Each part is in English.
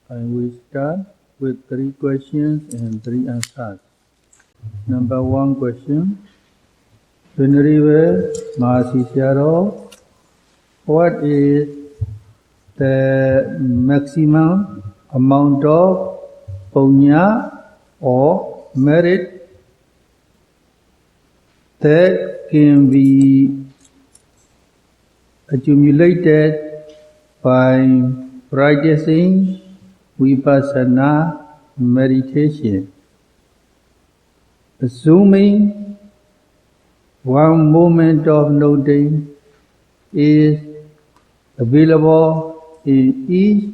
And we start with 3 questions and 3 answers. Number 1 question. Venerable Mahasi Sayadaw, what is the maximum amount of punya or merit that can be accumulated by practicing vipassana meditation? Assuming one moment of noting is available in each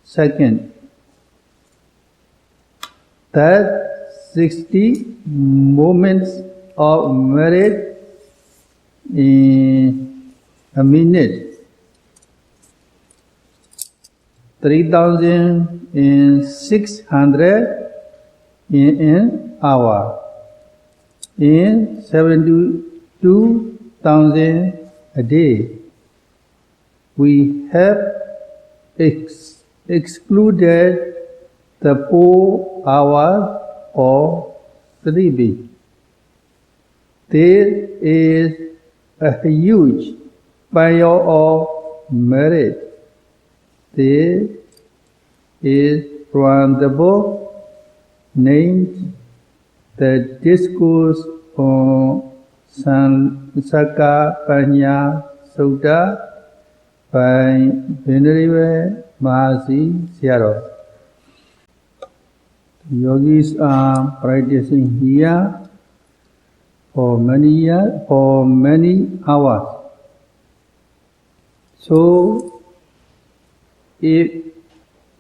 second, that 60 moments of merit in a minute, 3,600 in an hour, in 72,000 a day. We have excluded the 4 hours of sleeping. There is a huge pile of merit. There is from the book named The Discourse on Sakapanya Sutta by Venerable Mahasi Sayadaw. Yogis are practicing here for many years, for many hours. So, if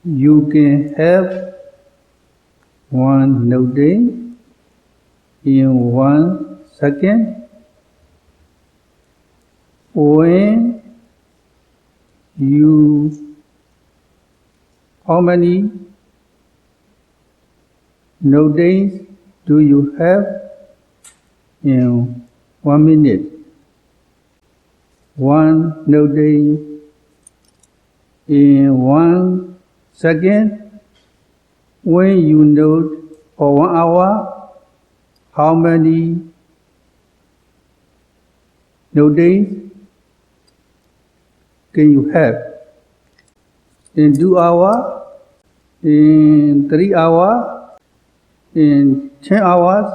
you can have one noting in 1 second, when you, how many notings do you have in 1 minute? 1 noting in 1 second. When you note for 1 hour, how many notings can you have? In 2 hours, in 3 hours, in 10 hours,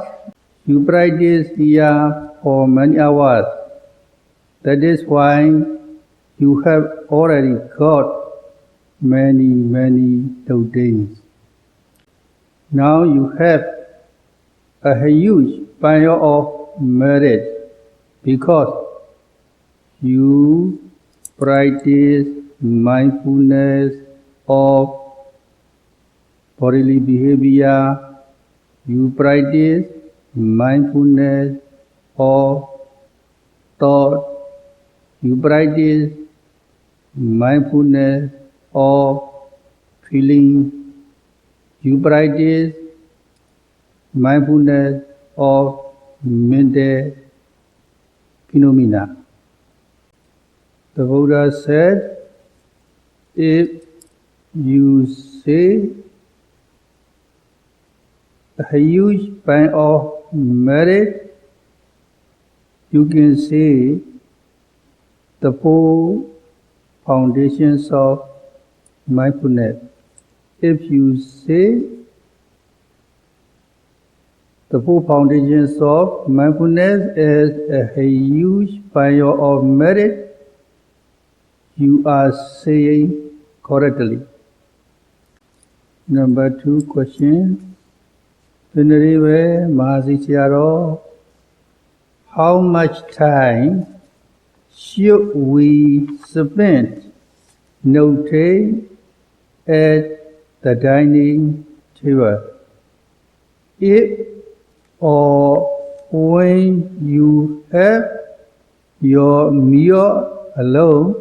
you practice here for many hours. That is why you have already got many notings. Now you have a huge pile of merit because you practice mindfulness of bodily behavior, you practice mindfulness of thought, you practice mindfulness of feeling, you practice mindfulness of mental phenomena. The Buddha said, if you say a huge pile of merit, you can say the 4 foundations of mindfulness. If you say the 4 foundations of mindfulness as a huge pile of merit, you are saying correctly. Number 2 question. Venerable Mahasi Sayadaw, how much time should we spend noting at the dining table? If or when you have your meal alone,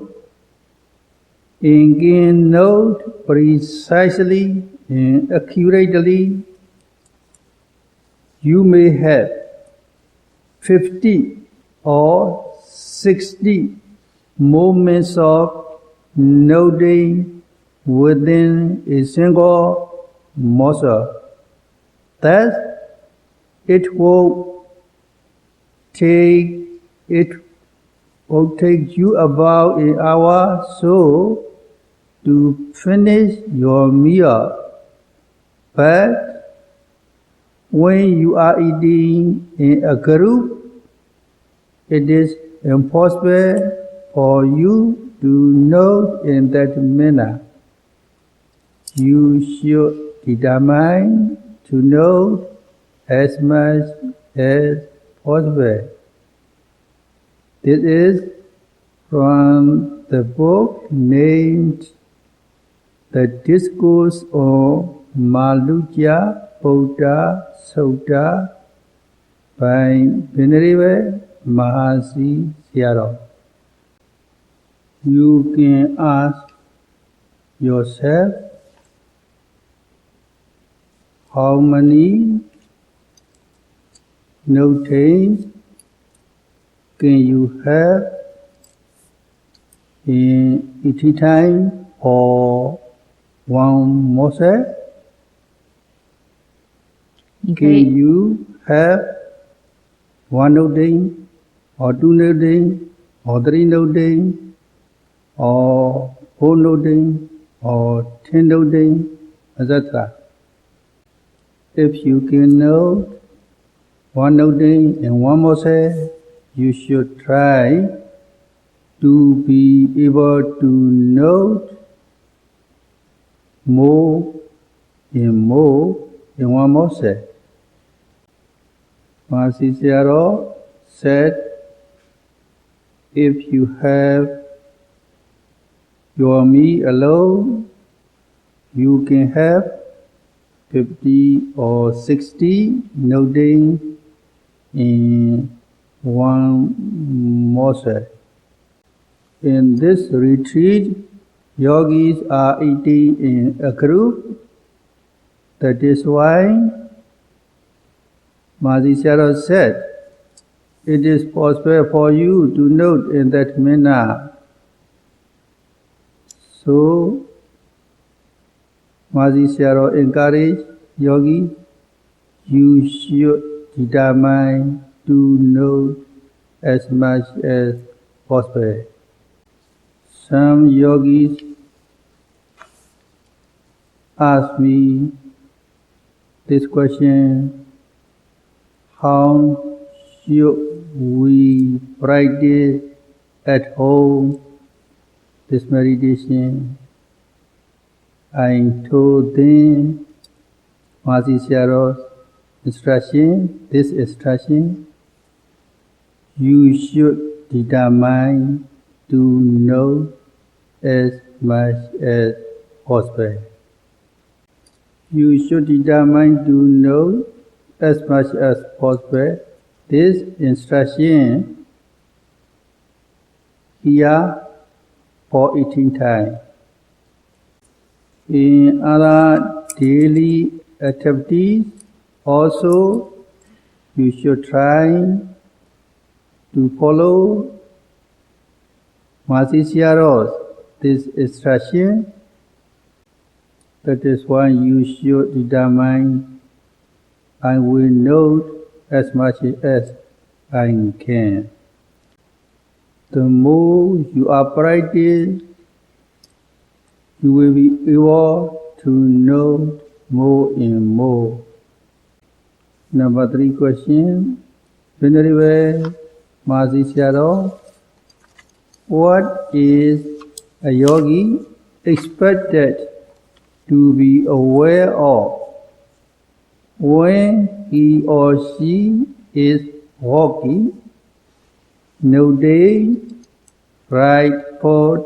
and can note precisely and accurately, you may have 50 or 60 moments of noting within a single muscle. Thus, it will take you about an hour so to finish your meal. But when you are eating in a group, it is impossible for you to know in that manner. You should determine to know as much as possible. This is from the book named The Discourse on Maluja Buddha Sutta by Venerable Mahasi Sayadaw. You can ask yourself, how many notes can you have in each time for one muscle? Can you have one note or two notes or three notes or four notes or 10 notes, etc.? If you can note one note in one muscle, you should try to be able to note more and more in one muscle. Mahasi Sayadaw said, if you have your me alone, you can have 50 or 60 notes in one muscle. In this retreat, yogis are eating in a group. That is why Mahasi Sayadaw said, it is possible for you to note in that manner. So, Mahasi Sayadaw encouraged yogis, you should determine to note as much as possible. Some yogis ask me this question, how should we practice at home this meditation? I told them Mahasi Sayadaw's this instruction, you should determine to know as much as possible. You should determine to know as much as possible. This instruction here for eating time. In other daily activities, also you should try to follow Mahasi Sayadaw's this instruction. That is why you should determine I will note as much as I can. The more you are practiced, you will be able to know more and more. Number 3 question. Venerable Mahasi Sayadaw, what is a yogi expected to be aware of when he or she is walking, noting right foot,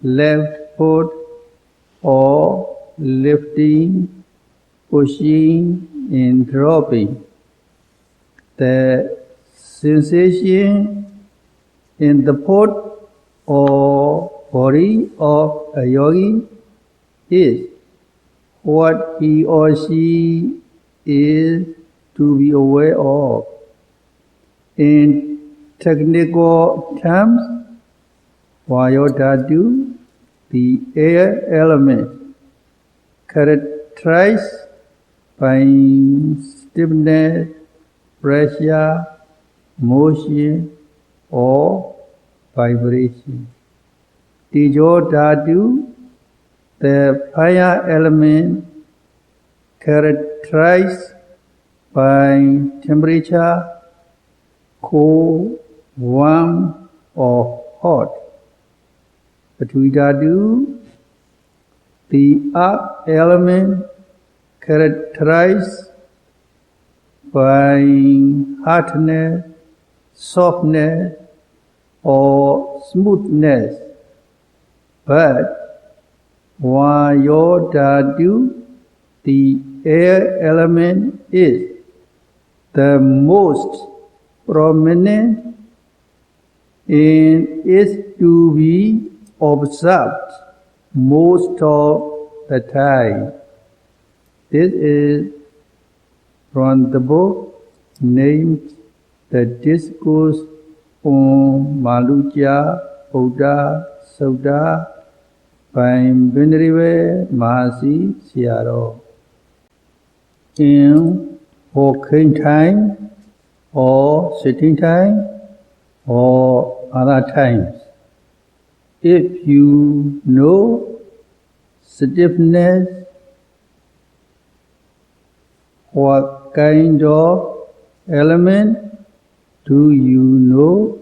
left foot, or lifting, pushing, and dropping? The sensation in the foot or body of a yogi is what he or she is to be aware of. In technical terms, Vayodhatu, the air element, characterized by stiffness, pressure, motion, or vibration. Tejo Dhatu, the fire element, characterized by temperature, cold, warm, or hot. Prithvi Dhatu, the earth element, characterized by hardness, softness, or smoothness. But Vayo Dhatu, the air element, is the most prominent and is to be observed most of the time. This is from the book named The Discourse on Maluja Buddha Sutta by Venerable Mahasi Sayadaw. In walking time or sitting time or other times, if you know stiffness, what kind of element do you know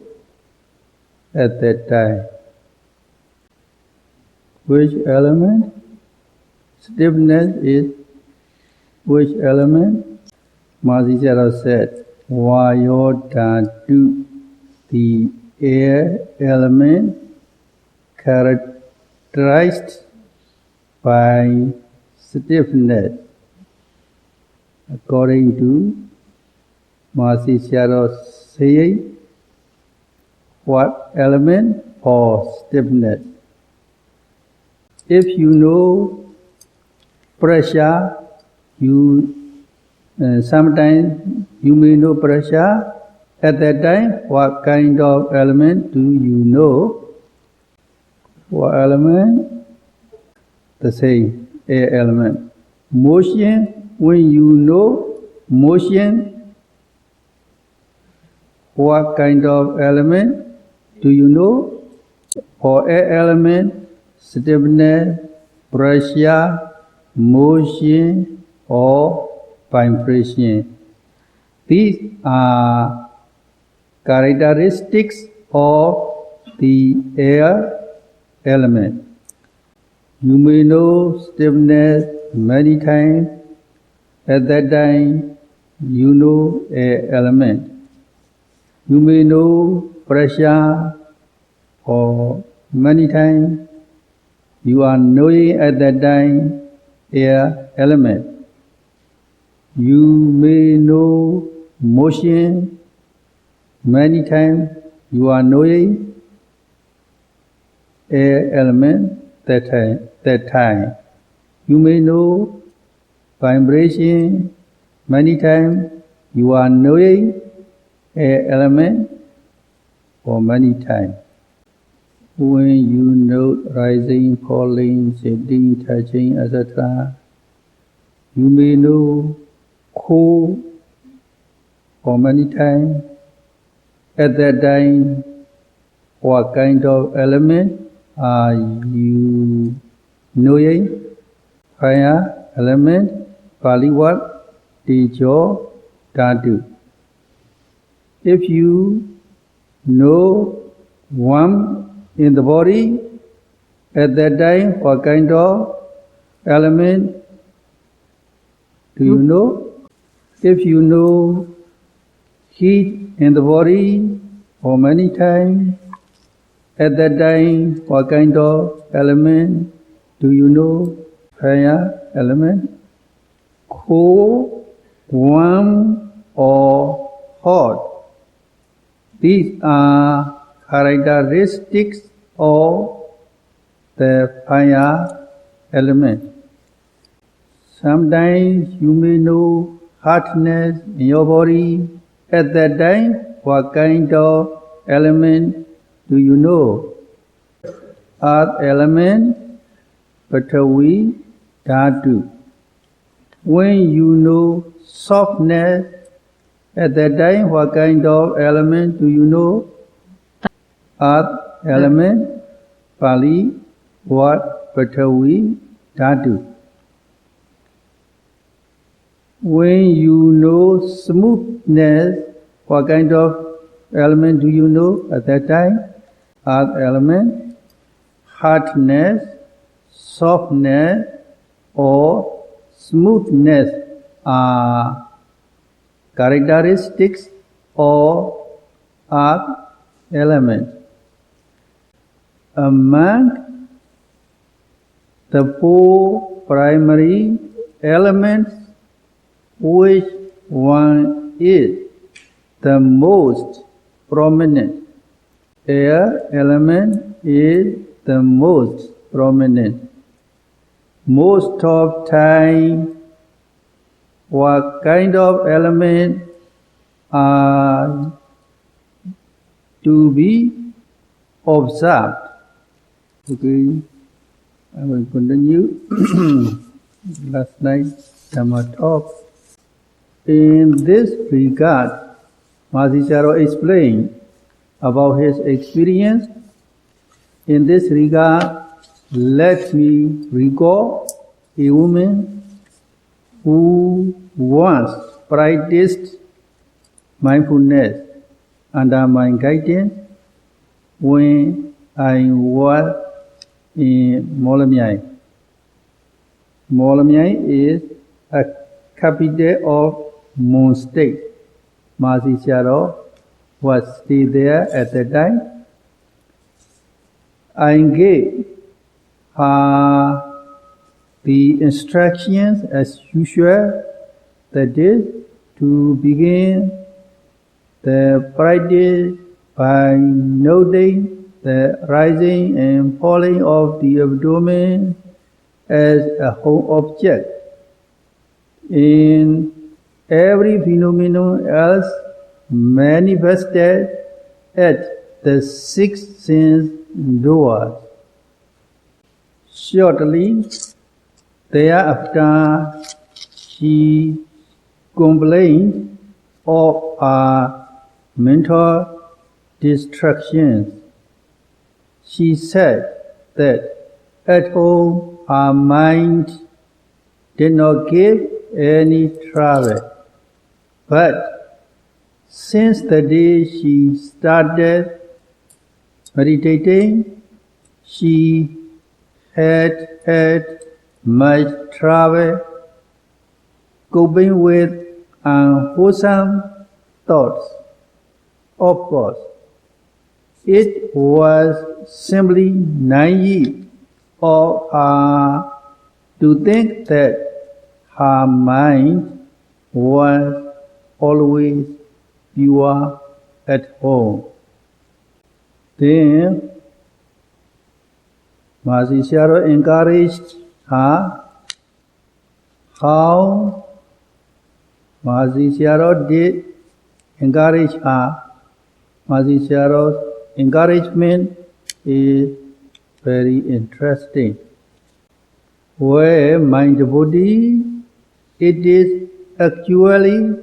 at that time? Which element? Stiffness is which element? Mahasi Sayadaw said, Vayo Dhatu, the air element, characterized by stiffness. According to Mahasi Sayadaw saying, what element for stiffness? If you know pressure, sometimes you may know pressure. At that time, what kind of element do you know? What element? The same, air element. Motion, when you know motion, what kind of element do you know? For air element, stiffness, pressure, motion, or vibration. These are characteristics of the air element. You may know stiffness many times. At that time, you know air element. You may know pressure or many times. You are knowing at that time air element. You may know motion many times. You are knowing air element that time. You may know vibration many times. You are knowing air element for many times. When you know rising, falling, sitting, touching, etc., you may know cold for many times. At that time, what kind of element are you knowing? Fire element, Pali word, Tejo Dhatu. If you know warm in the body, at that time, what kind of element do you know? If you know heat in the body for many times, at that time, what kind of element do you know? Fire element, cold, warm, or hot. These are characteristics of the fire element. Sometimes you may know hardness in your body. At that time, what kind of element do you know? Earth element, Prithvi, dhatu. When you know softness, at that time what kind of element do you know? Earth element, Pali, what? Patavi, dhatu. When you know smoothness, what kind of element do you know at that time? Earth element, hardness, softness, or smoothness are characteristics of earth element. Among the four primary elements, which one is the most prominent? Air element is the most prominent. Most of time, what kind of element are to be observed? Okay, I will continue. Last night, Dhamma talk. In this regard, Mahasicharo explained about his experience. In this regard, let me recall a woman who once practiced mindfulness under my guidance when I was in Molamyai. Molamyai is a capital of Moon State. Mahasicharo was still there at that time. I gave her the instructions as usual, that is, to begin the practice by noting the rising and falling of the abdomen as a whole object. In every phenomenon else manifested at the sixth sense doors. Shortly thereafter, she complained of her mental distractions. She said that at home her mind did not give any trouble, but since the day she started meditating, she had had much trouble coping with unwholesome thoughts. Of course, it was simply naive of her to think that her mind was always pure at home. Then Mahasicharo encouraged her. How Mahasicharo did encourage her? Mahasicharo's encouragement is very interesting. Where mind body, it is actually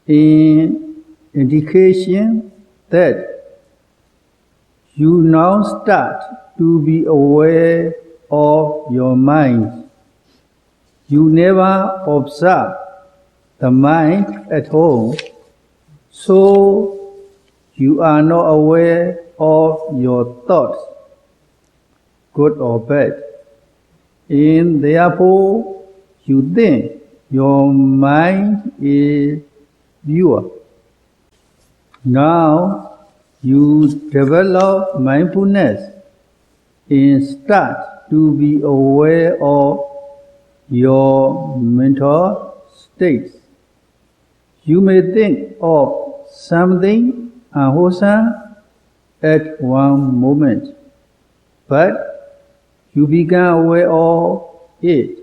an indication that you now start to be aware of your mind. You never observe the mind at home, so you are not aware of your thoughts, good or bad. And therefore, you think your mind is pure. Now, you develop mindfulness and start to be aware of your mental states. You may think of something unwholesome at one moment, but you become aware of it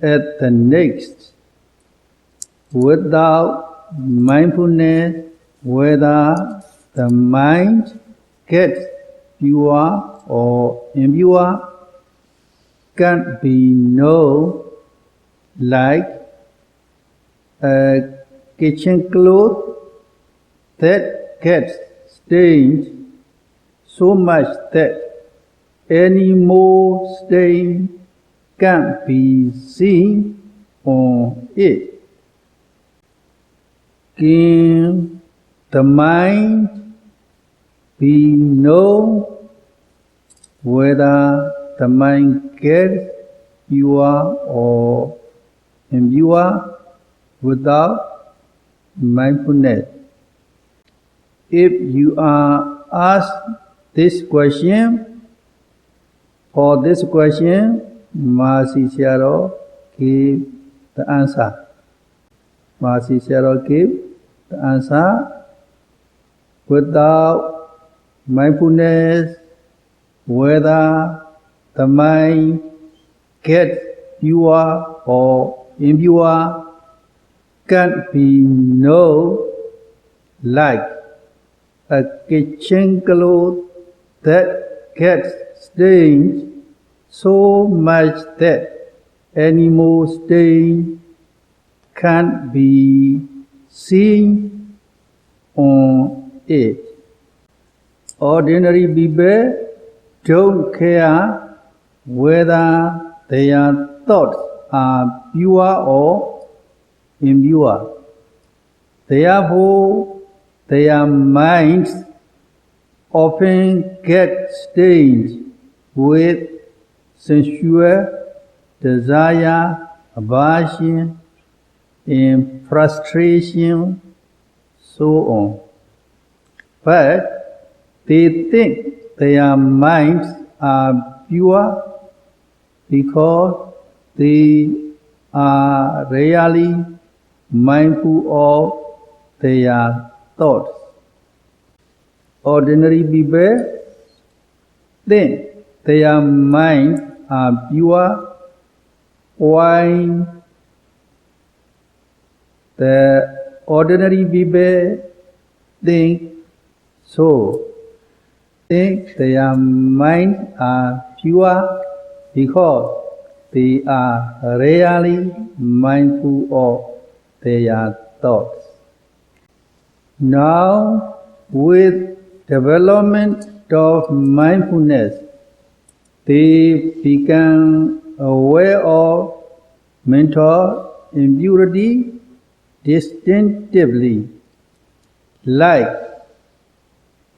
at the next. Without mindfulness, whether the mind gets pure or impure, can be known like a kitchen cloth that gets stained so much that any more stain can be seen on it. Can the mind be known whether the mind gets pure or impure without mindfulness? If you are asked this question, for this question, Mahasi Sayadaw gave the answer. Mahasi Sayadaw gave the answer. Without mindfulness, whether the mind gets pure or impure can be known like a kitchen cloth that gets stained so much that any more stain can't be seen on it. Ordinary people don't care whether their thoughts are pure or impure. Therefore, their minds often get stained with sensual desire, aversion, and frustration, so on. But they think their minds are pure because they are rarely mindful of their thoughts. Ordinary people think their minds are pure, while the ordinary people think their minds are pure because they are rarely mindful of their thoughts. Now, with development of mindfulness, they become aware of mental impurity distinctively, like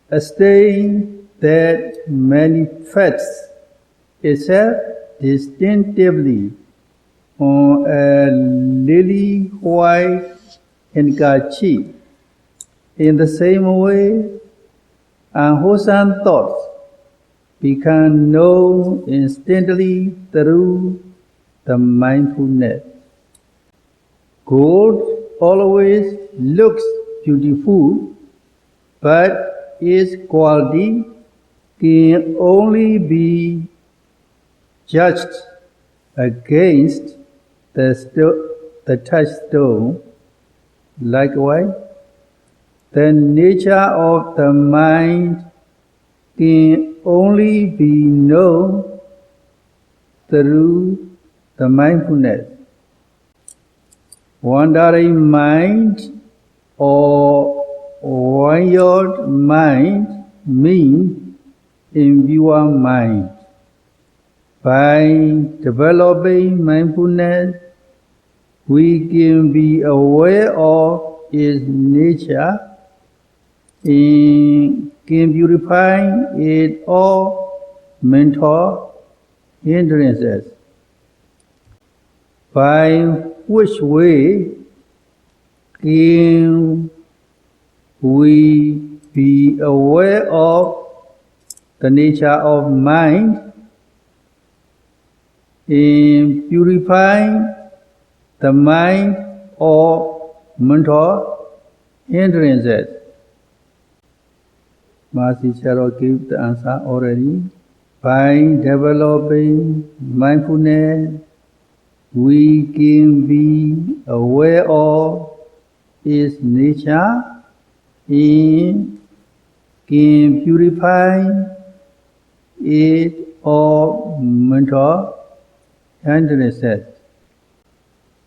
a stain that manifests itself distinctively on a lily white handkerchief. In the same way, unwholesome thoughts become known instantly through the mindfulness. Gold always looks beautiful, but its quality can only be judged against the touchstone. Likewise, the nature of the mind can only be known through the mindfulness. Wandering mind or wild mind means impure mind. By developing mindfulness, we can be aware of its nature and can purify it of mental hindrances. By which way can we be aware of the nature of mind and purify the mind of mental hindrances? Mahasi Sayadaw gave the answer already. By developing mindfulness, we can be aware of its nature and can purify it of mental 106.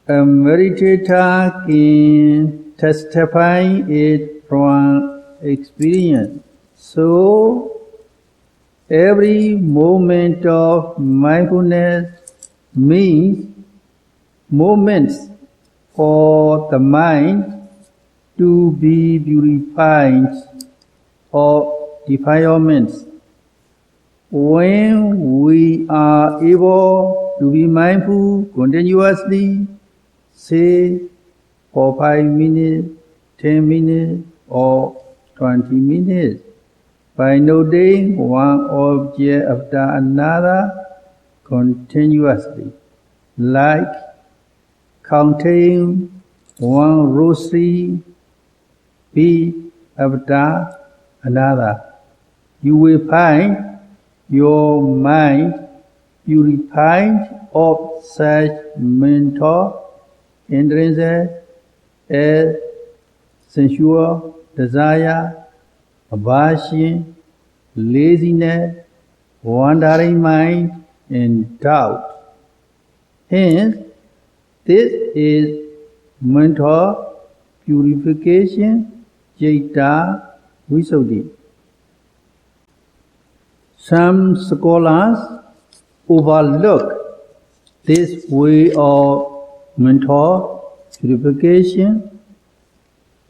A meditator can testify it from experience. So, every moment of mindfulness means moments for the mind to be purified of defilements. When we are able to be mindful continuously, say for 5 minutes, 10 minutes, or 20 minutes, by noting one object after another continuously, like counting one rosary bead after another, you will find your mind purified of such mental hindrances as sensual desire, aversion, laziness, wandering mind, and doubt. Hence, this is mental purification, Citta Visuddhi. Some scholars overlook this way of mental purification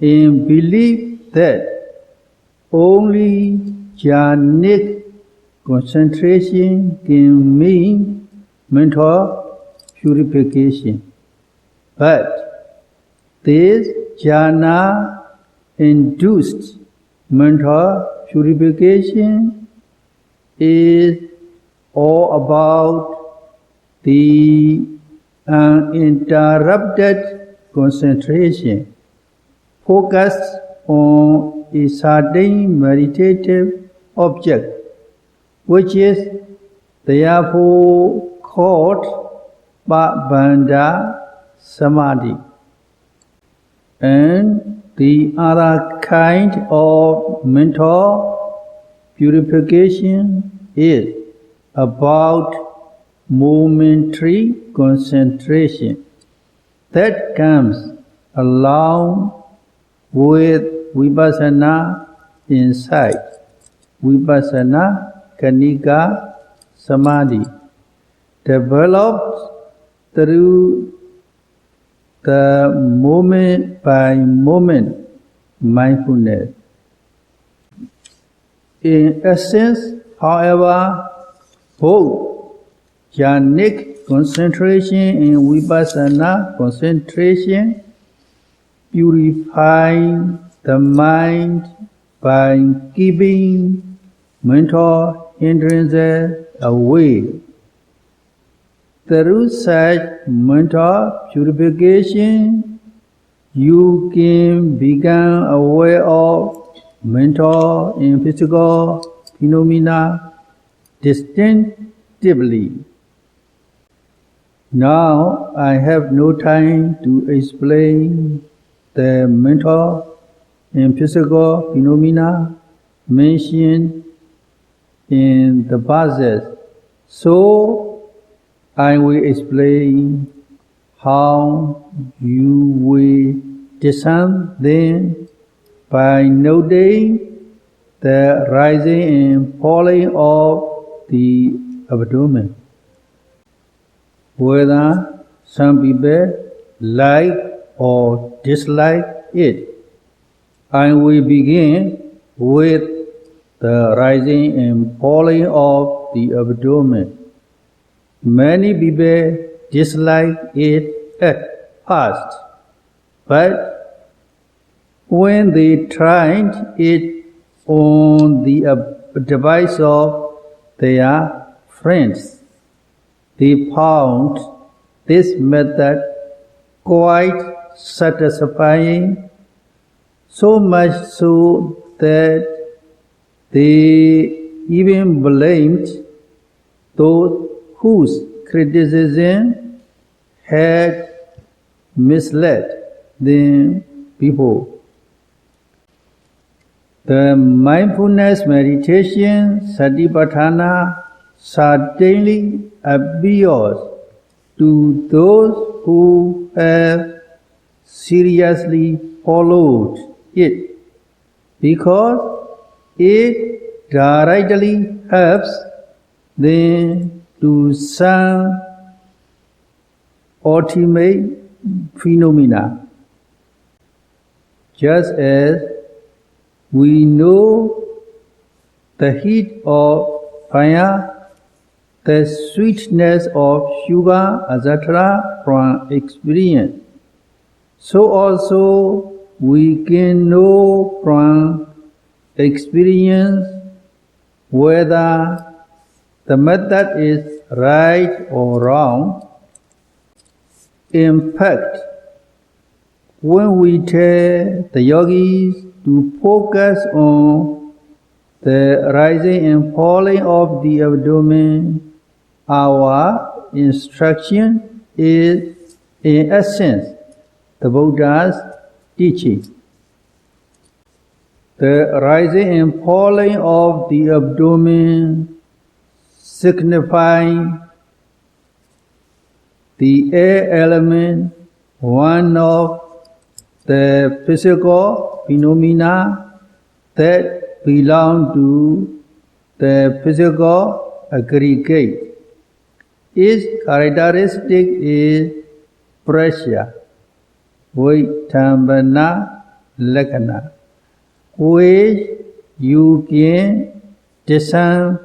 and believe that only jhanic concentration can mean mental purification. But this jhana-induced mental purification is all about the uninterrupted concentration, focused on a certain meditative object, which is therefore called Pabbanda Samadhi. And the other kind of mental purification is about momentary concentration that comes along with vipassana insight, vipassana kanika samadhi, developed through the moment by moment mindfulness. In essence, however, both jhanic concentration and vipassana concentration purify the mind by keeping mental hindrances away. Through such mental purification, you can become aware of mental and physical phenomena distinctively. Now I have no time to explain the mental and physical phenomena mentioned in the verses, so I will explain how you will discern them by noting the rising and falling of the abdomen. Whether some people like or dislike it, I will begin with the rising and falling of the abdomen. Many people dislike it at first, but when they tried it on the device of their friends, they found this method quite satisfying, so much so that they even blamed those whose criticism had misled them before. The mindfulness meditation Satipatthana certainly appears to those who have seriously followed it, because it directly helps them to some ultimate phenomena. Just as we know the heat of fire, the sweetness of sugar, etc. from experience, so also we can know from experience whether the method is right or wrong. In fact, when we tell the yogis to focus on the rising and falling of the abdomen, our instruction is, in essence, the Buddha's teaching. The rising and falling of the abdomen signifying the air element, one of the physical phenomena that belong to the physical aggregate. Its characteristic is pressure, Vaitambana Lakkhana, which you can discern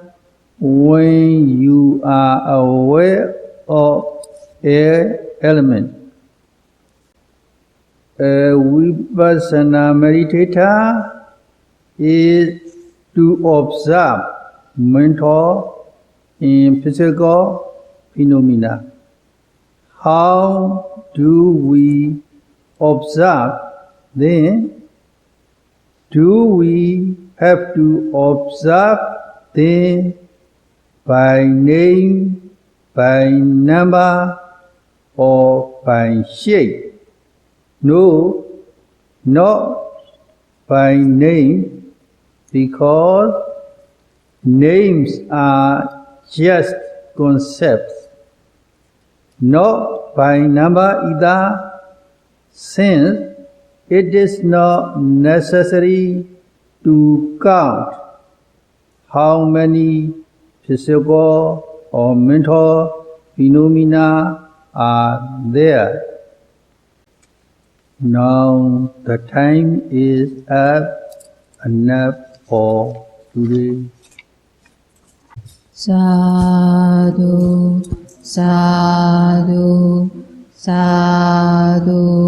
when you are aware of air element. A Vipassana meditator is to observe mental and physical phenomena. How do we observe them? Do we have to observe them by name, by number, or by shape? No, not by name, because names are just concepts. Not by number either, since it is not necessary to count how many physical or mental phenomena are there. Now the time is up. Enough for today. Sadhu, sadhu, sadhu.